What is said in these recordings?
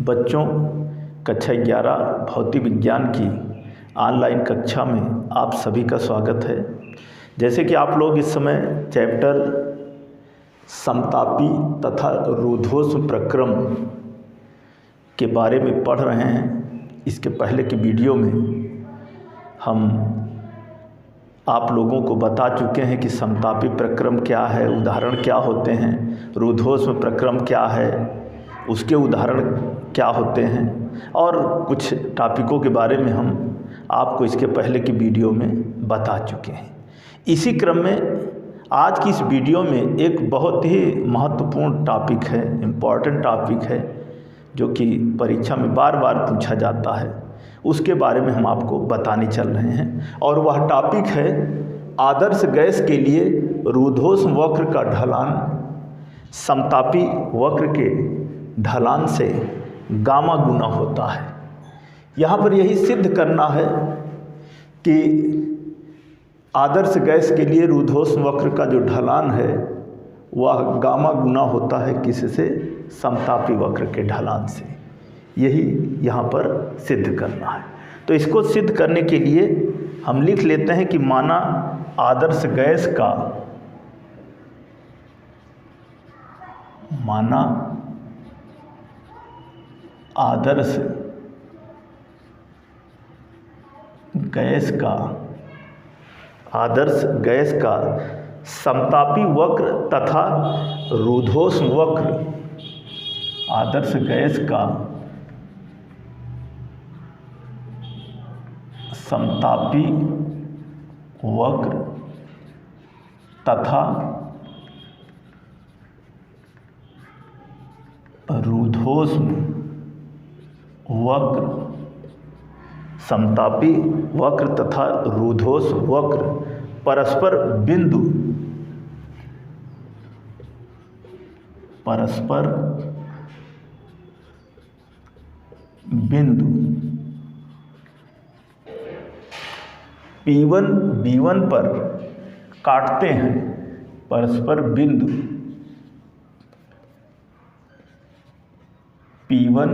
बच्चों, कक्षा 11 भौतिक विज्ञान की ऑनलाइन कक्षा में आप सभी का स्वागत है। जैसे कि आप लोग इस समय चैप्टर समतापी तथा रूद्धोष्म प्रक्रम के बारे में पढ़ रहे हैं, इसके पहले की वीडियो में हम आप लोगों को बता चुके हैं कि समतापी प्रक्रम क्या है, उदाहरण क्या होते हैं, रूद्धोष्म प्रक्रम क्या है, उसके उदाहरण क्या होते हैं और कुछ टॉपिकों के बारे में हम आपको इसके पहले की वीडियो में बता चुके हैं। इसी क्रम में आज की इस वीडियो में एक बहुत ही महत्वपूर्ण टॉपिक है, इम्पॉर्टेंट टॉपिक है, जो कि परीक्षा में बार बार पूछा जाता है, उसके बारे में हम आपको बताने चल रहे हैं। और वह टॉपिक है आदर्श गैस के लिए रूद्धोष्म वक्र का ढलान समतापी वक्र के ढलान से गामा गुना होता है। यहाँ पर यही सिद्ध करना है कि आदर्श गैस के लिए रूद्धोष्म वक्र का जो ढलान है वह गामा गुना होता है किससे? समतापी वक्र के ढलान से। यही यहाँ पर सिद्ध करना है। तो इसको सिद्ध करने के लिए हम लिख लेते हैं कि माना आदर्श गैस आदर्श गैस का समतापी वक्र तथा रूद्धोष्म वक्र, आदर्श गैस का समतापी वक्र तथा रूद्धोष्म वक्र, समतापी वक्र तथा रूद्धोष्म वक्र परस्पर बिंदु P1 B1 पर काटते हैं। परस्पर बिंदु P1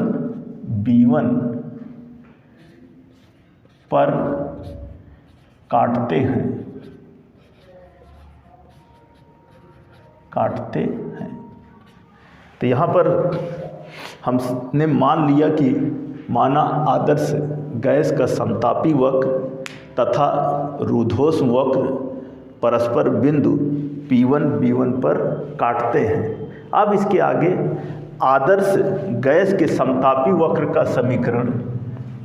B1 पर काटते हैं। तो यहाँ पर हमने मान लिया कि माना आदर्श गैस का समतापी वक्र तथा रूद्धोष्म वक्र परस्पर बिंदु P1 B1 पर काटते हैं। अब इसके आगे आदर्श गैस के समतापी वक्र का समीकरण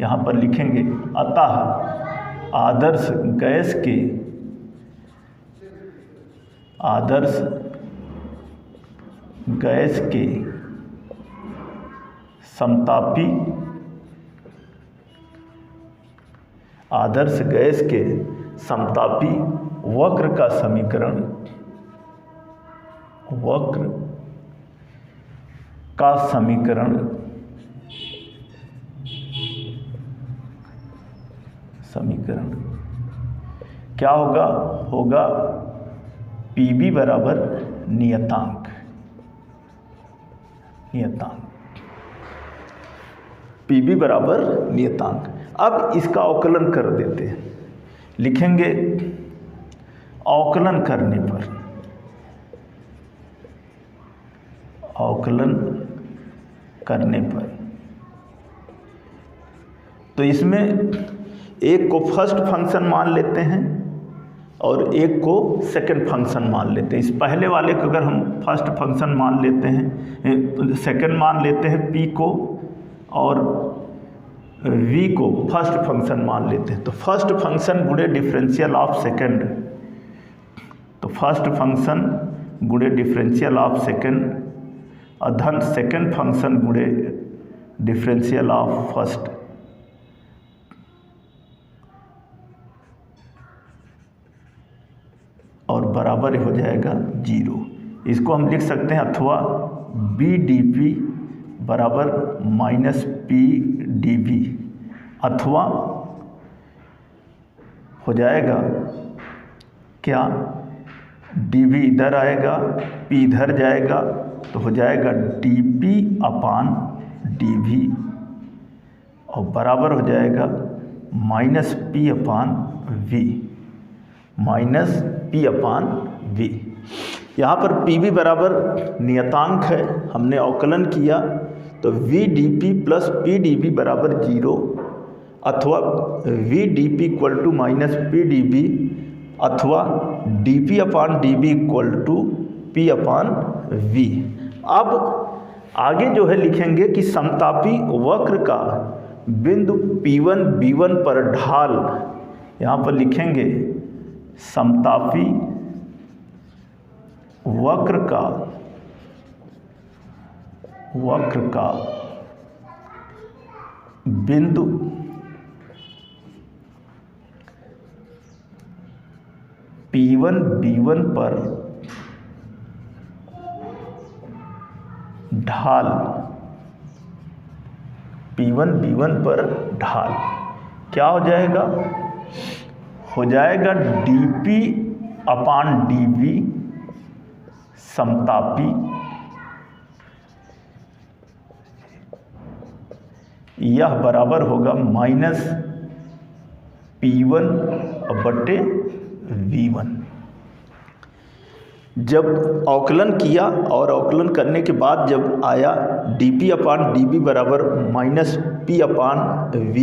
यहाँ पर लिखेंगे। अतः आदर्श गैस के समतापी वक्र का समीकरण क्या होगा PB बराबर नियतांक। PB बराबर नियतांक। अब इसका अवकलन कर देते हैं। लिखेंगे अवकलन करने पर तो इसमें एक को फर्स्ट फंक्शन मान लेते हैं और एक को सेकंड फंक्शन मान लेते हैं। इस पहले वाले को अगर हम फर्स्ट फंक्शन मान लेते हैं, सेकंड मान लेते हैं P को, और V को फर्स्ट फंक्शन मान लेते हैं। तो फर्स्ट फंक्शन गुणे डिफरेंशियल ऑफ सेकंड, तो फर्स्ट फंक्शन गुणे डिफरेंशियल ऑफ सेकंड अधन सेकंड फंक्शन गुणे डिफरेंशियल ऑफ फर्स्ट, और बराबर हो जाएगा 0। इसको हम लिख सकते हैं अथवा BdP बराबर -PdV, अथवा हो जाएगा क्या, dV इधर आएगा, P इधर जाएगा, तो हो जाएगा dP/dt। dV और बराबर हो जाएगा -P/V, -P/V। यहाँ पर PV बराबर नियतांक है, हमने अवकलन किया तो VdP प्लस PdV बराबर 0 अथवा VdP इक्वल टू -PdV अथवा dP/dV इक्वल टू P/V। अब आगे जो है लिखेंगे कि समतापी वक्र का बिंदु P1 B1 पर ढाल, यहाँ पर लिखेंगे समतापी वक्र का बिंदु P1 B1 पर ढाल, P1 B1 पर ढाल क्या हो जाएगा? हो जाएगा dP/dV समतापी, यह बराबर होगा -P1/V1। जब अवकलन किया और अवकलन करने के बाद जब आया dP/dV बराबर -P/V,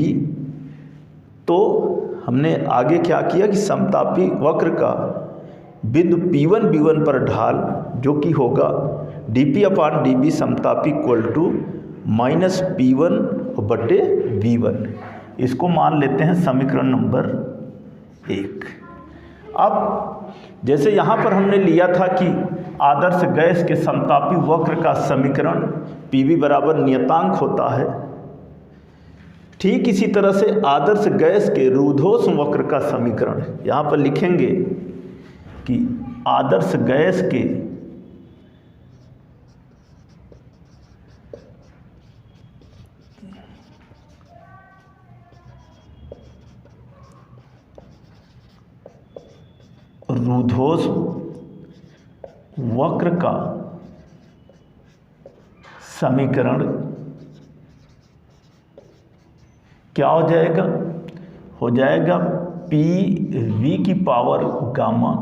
तो हमने आगे क्या किया कि समतापी वक्र का बिंदु P1 B1 पर ढाल जो कि होगा dP/dV समतापी इक्वल टू -P1/V1। इसको मान लेते हैं समीकरण नंबर 1। अब जैसे यहाँ पर हमने लिया था कि आदर्श गैस के समतापी वक्र का समीकरण PV बराबर नियतांक होता है, ठीक इसी तरह से आदर्श गैस के रूधोष्म वक्र का समीकरण यहाँ पर लिखेंगे कि आदर्श गैस के रूधोष्म वक्र का समीकरण क्या हो जाएगा? हो जाएगा PV की पावर गामा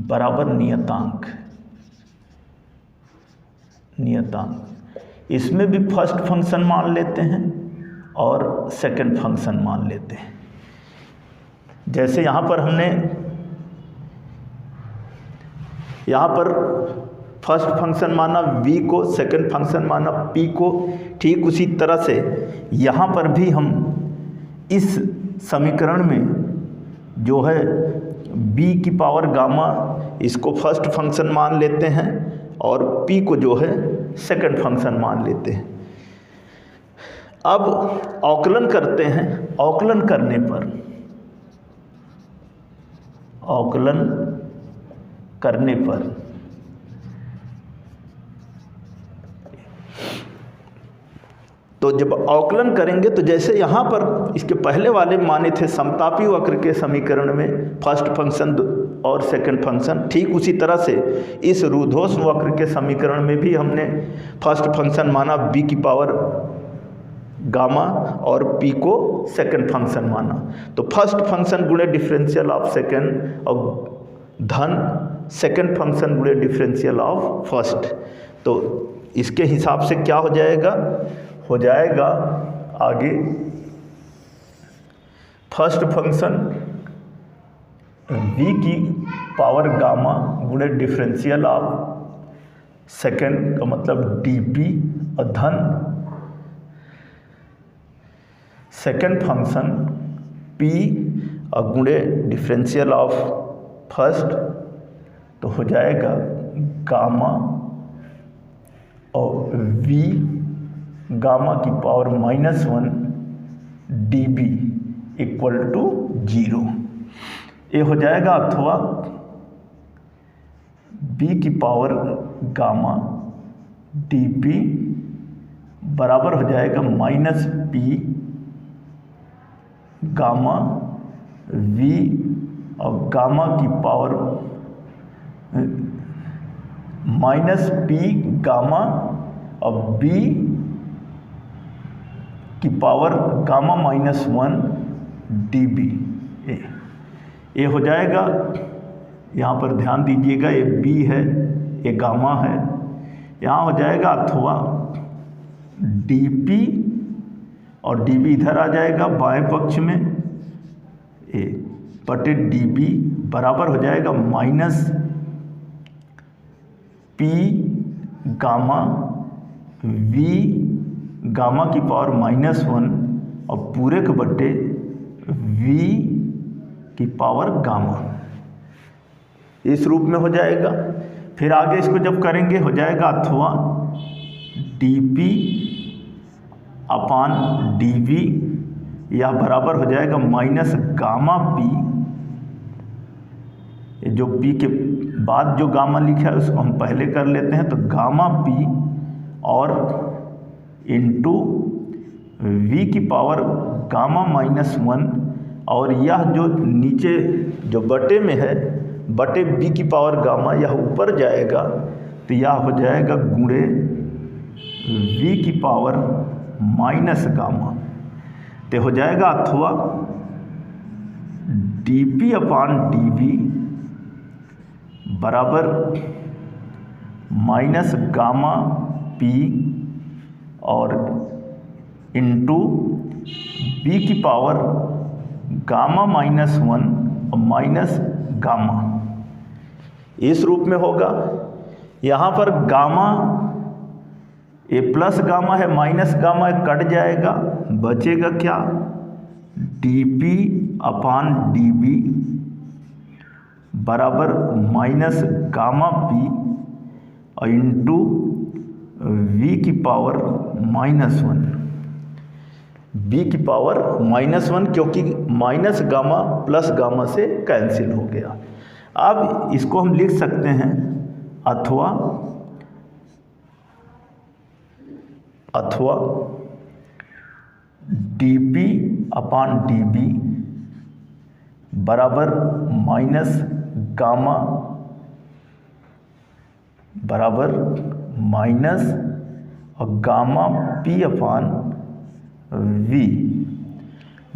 बराबर नियतांक। इसमें भी फर्स्ट फंक्शन मान लेते हैं और सेकंड फंक्शन मान लेते हैं। जैसे यहाँ पर हमने फर्स्ट फंक्शन माना V को, सेकंड फंक्शन माना P को, ठीक उसी तरह से यहाँ पर भी हम इस समीकरण में जो है B की पावर गामा, इसको फर्स्ट फंक्शन मान लेते हैं और P को जो है सेकंड फंक्शन मान लेते हैं। अब अवकलन करते हैं। अवकलन करने पर तो जब अवकलन करेंगे तो जैसे यहाँ पर इसके पहले वाले माने थे समतापी वक्र के समीकरण में फर्स्ट फंक्शन और सेकंड फंक्शन, ठीक उसी तरह से इस रूधोष्म वक्र के समीकरण में भी हमने फर्स्ट फंक्शन माना B की पावर गामा और P को सेकंड फंक्शन माना। तो फर्स्ट फंक्शन गुणे डिफरेंशियल ऑफ सेकंड और धन सेकंड फंक्शन गुणे डिफरेंशियल ऑफ फर्स्ट। तो इसके हिसाब से क्या हो जाएगा? हो जाएगा आगे फर्स्ट फंक्शन V की पावर गामा गुणे डिफरेंशियल ऑफ सेकंड का मतलब dP और धन सेकंड फंक्शन P और गुणे डिफरेंशियल ऑफ फर्स्ट, तो हो जाएगा गामा और V गामा की पावर -1 dB इक्वल टू 0 ये हो जाएगा, अथवा B की पावर गामा dP बराबर हो जाएगा -P गामा V और गामा की पावर -P गामा और B की पावर गामा माइनस 1 dB ए हो जाएगा। यहाँ पर ध्यान दीजिएगा, ये B है, ये गामा है, यहाँ हो जाएगा अथवा dP और dB इधर आ जाएगा बाएं पक्ष में, ए बटे dB बराबर हो जाएगा minus P gamma V gamma की पावर माइनस 1 और पूरे के बटे V की पावर गामा, इस रूप में हो जाएगा। फिर आगे इसको जब करेंगे हो जाएगा अथवा dP अपान dV, यह बराबर हो जाएगा माइनस गामा P, जो P के बाद जो गामा लिखा है उसको हम पहले कर लेते हैं, तो गामा P और इंटू V की पावर गामा माइनस 1, और यह जो नीचे जो बटे में है बटे B की पावर गामा, यह ऊपर जाएगा तो यह हो जाएगा गुणे V की पावर माइनस गामा, तो हो जाएगा अथवा dP अपान dV बराबर माइनस गामा P और इंटू B की पावर गामा माइनस 1 और माइनस गामा, इस रूप में होगा। यहाँ पर गामा ए प्लस गामा है, माइनस गामा कट जाएगा, बचेगा क्या, dP अपान dV बराबर माइनस गामा P और इंटू V की पावर माइनस 1, B की पावर माइनस 1, क्योंकि माइनस गामा प्लस गामा से कैंसिल हो गया। अब इसको हम लिख सकते हैं अथवा dP अपान dV बराबर माइनस गामा बराबर माइनस और गामा P अपान V,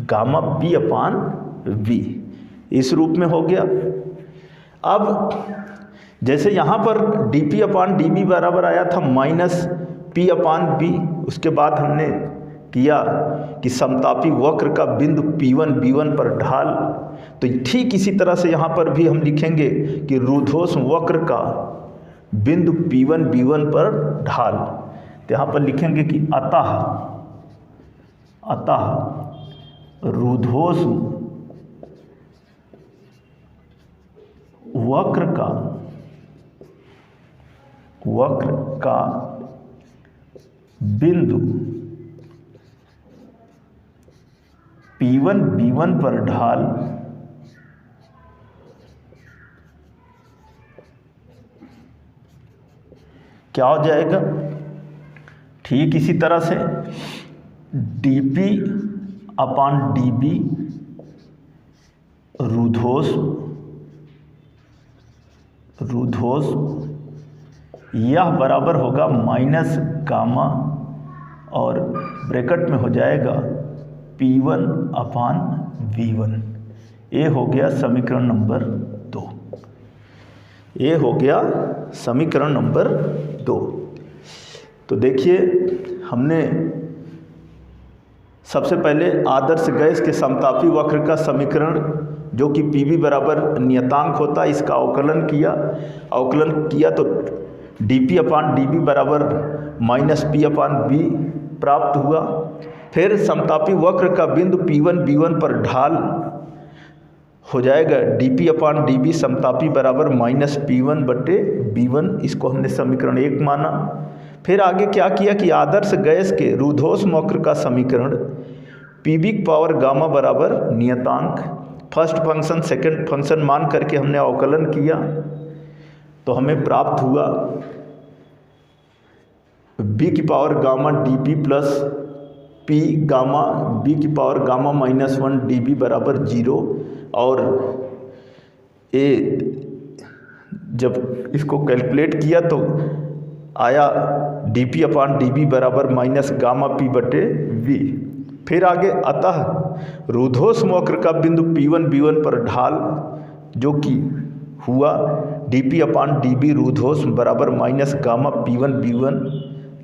गामा P अपान V, इस रूप में हो गया। अब जैसे यहाँ पर dP अपान dV बराबर आया था माइनस P अपान V, उसके बाद हमने किया कि समतापी वक्र का बिंदु P1 B1 पर ढाल, तो ठीक इसी तरह से यहाँ पर भी हम लिखेंगे कि रुद्धोष्म वक्र का बिंदु P1 B1 पर ढाल, तो यहाँ पर लिखेंगे कि अतः रुद्धोष्म वक्र का बिंदु P1 B1 पर ढाल क्या हो जाएगा, ठीक इसी तरह से dP अपान dV रुद्धोष्म यह बराबर होगा माइनस गामा और ब्रैकेट में हो जाएगा P1 अपान V1। ये हो गया समीकरण नंबर 2, ये हो गया समीकरण नंबर 2। तो देखिए हमने सबसे पहले आदर्श गैस के समतापी वक्र का समीकरण जो कि PV बराबर नियतांक होता है, इसका अवकलन किया तो dP अपान dV बराबर माइनस P अपान V प्राप्त हुआ। फिर समतापी वक्र का बिंदु P1 B1 पर ढाल हो जाएगा dP अपान dV समतापी बराबर माइनस P1 बटे B1, इसको हमने समीकरण 1 माना। फिर आगे क्या किया कि आदर्श गैस के रुद्धोष्म वक्र का समीकरण PV की पावर गामा बराबर नियतांक फर्स्ट फंक्शन सेकंड फंक्शन मान करके हमने अवकलन किया, तो हमें प्राप्त हुआ B की power gamma dP plus P gamma B की पावर गामा माइनस 1 dB बराबर 0। और ये जब इसको कैलकुलेट किया तो आया dP अपान dV बराबर माइनस गामा P बटे V। फिर आगे, अतः रूधोष्म वक्र का बिंदु P1 B1 पर ढाल जो कि हुआ dP/dB रूधोष्म बराबर माइनस गामा P1 B1,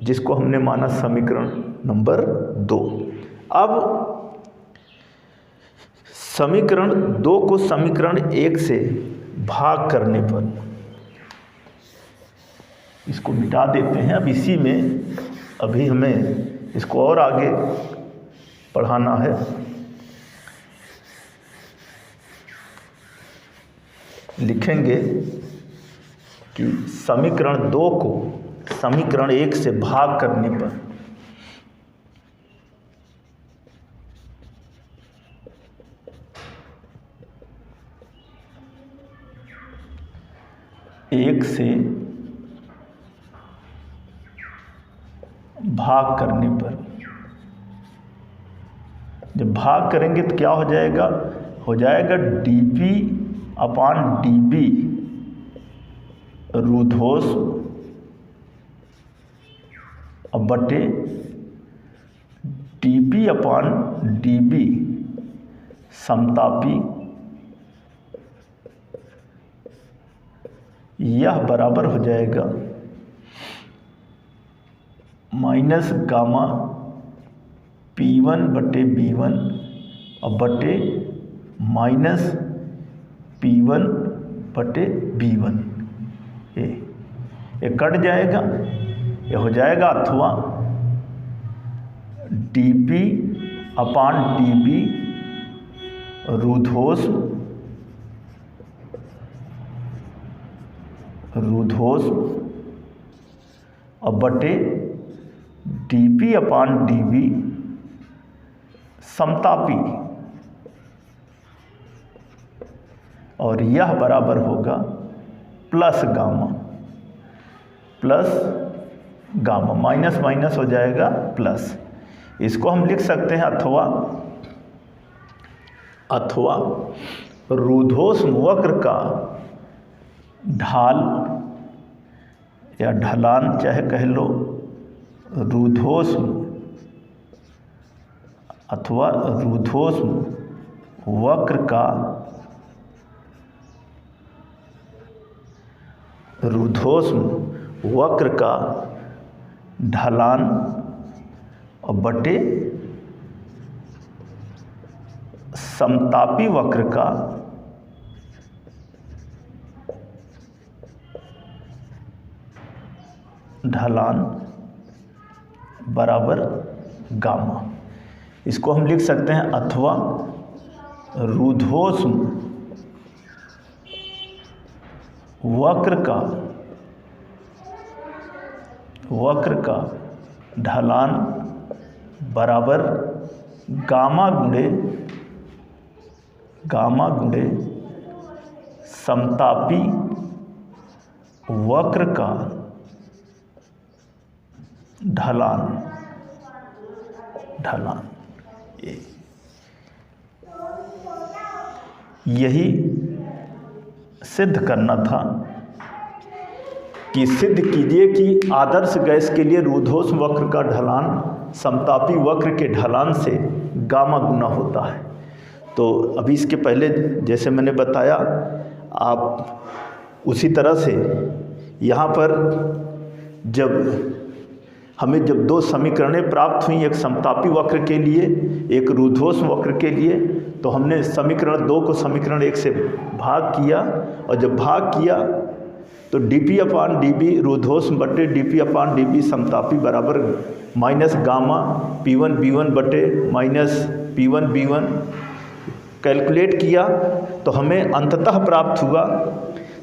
जिसको हमने माना समीकरण नंबर 2। अब समीकरण 2 को समीकरण 1 से भाग करने पर इसको मिटा देते हैं। अब इसी में अभी हमें इसको और आगे पढ़ाना है। लिखेंगे कि समीकरण 2 को समीकरण 1 से भाग करने पर एक से भाग करने पर, जब भाग करेंगे तो क्या हो जाएगा? हो जाएगा dP/dB रूधोष्म बटे dP/dB समतापी, यह बराबर हो जाएगा माइनस गामा P1 बटे B1 और बटे माइनस P1 बटे B1। ये कट जाएगा, ये हो जाएगा अथवा dP/dB रूधोष्म और बटे dP/dB समतापी, और यह बराबर होगा प्लस गामा, माइनस माइनस हो जाएगा प्लस। इसको हम लिख सकते हैं अथवा रूधोष्म वक्र का ढाल या ढलान चाहे कह लो, रूधोष्म अथवा रूधोष्म वक्र का ढलान और बटे समतापी वक्र का ढलान बराबर गामा। इसको हम लिख सकते हैं अथवा रूधोष्म वक्र का ढलान बराबर गामा गुणे समतापी वक्र का ढलान। यही सिद्ध करना था कि सिद्ध कीजिए कि आदर्श गैस के लिए रूधोष्म वक्र का ढलान समतापी वक्र के ढलान से गामा गुना होता है। तो अभी इसके पहले जैसे मैंने बताया, आप उसी तरह से यहाँ पर जब दो समीकरणें प्राप्त हुई, एक समतापी वक्र के लिए एक रूधोष्म वक्र के लिए, तो हमने समीकरण 2 को समीकरण 1 से भाग किया, और जब भाग किया तो dP/dB रूधोष्म बटे dP/dB समतापी बराबर माइनस गामा P1 B1 बटे माइनस P1 B1 कैलकुलेट किया, तो हमें अंततः प्राप्त हुआ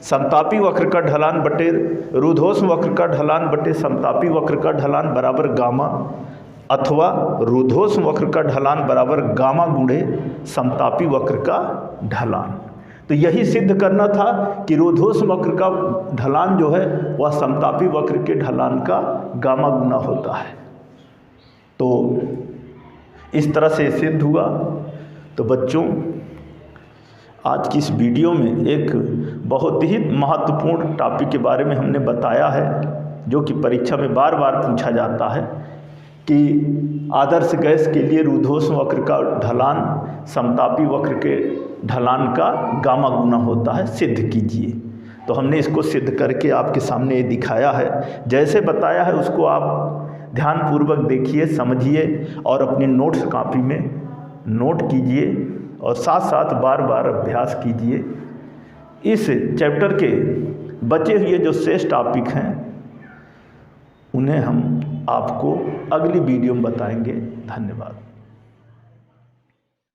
समतापी वक्र का ढलान बटे रूधोष्म वक्र का ढलान बटे समतापी वक्र का ढलान बराबर गामा, अथवा रूधोष्म वक्र का ढलान बराबर गामा गुणे समतापी वक्र का ढलान। तो यही सिद्ध करना था कि रूधोष्म वक्र का ढलान जो है वह समतापी वक्र के ढलान का गामा गुना होता है। तो इस तरह से सिद्ध हुआ। तो बच्चों, आज की इस वीडियो में एक बहुत ही महत्वपूर्ण टॉपिक के बारे में हमने बताया है, जो कि परीक्षा में बार बार पूछा जाता है कि आदर्श गैस के लिए रुद्धोष्म वक्र का ढलान समतापी वक्र के ढलान का गामा गुना होता है, सिद्ध कीजिए। तो हमने इसको सिद्ध करके आपके सामने ये दिखाया है। जैसे बताया है उसको आप ध्यानपूर्वक देखिए, समझिए और अपनी नोट्स कॉपी में नोट कीजिए और साथ साथ बार बार अभ्यास कीजिए। इस चैप्टर के बचे हुए जो शेष टॉपिक हैं उन्हें हम आपको अगली वीडियो में बताएंगे। धन्यवाद।